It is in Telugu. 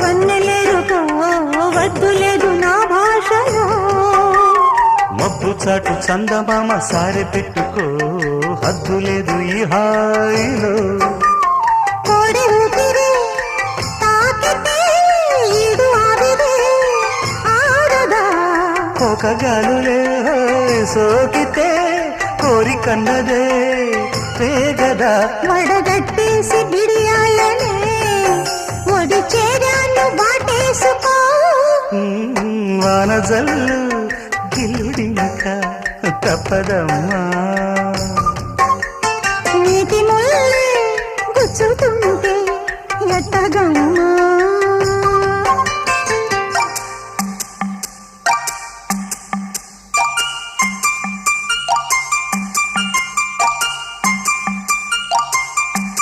వన్నెలేరుకో వద్దు లేదు నా భాషలో మబ్బు చాటు చందమామ సారె పెట్టుకో హద్దు లేదు ఈ హాయిలో కోడి ఊపిరి తాకితే ఈడు ఆవిరి ఆడదా ఒక గాలులే సోకితే కోరికన్నదే పేగదా వడగట్టేసి బిడియాలనే ఒడి చేరాను బాటేసుకో వానజల్లు గిల్లుడింక తప్పదమ్మా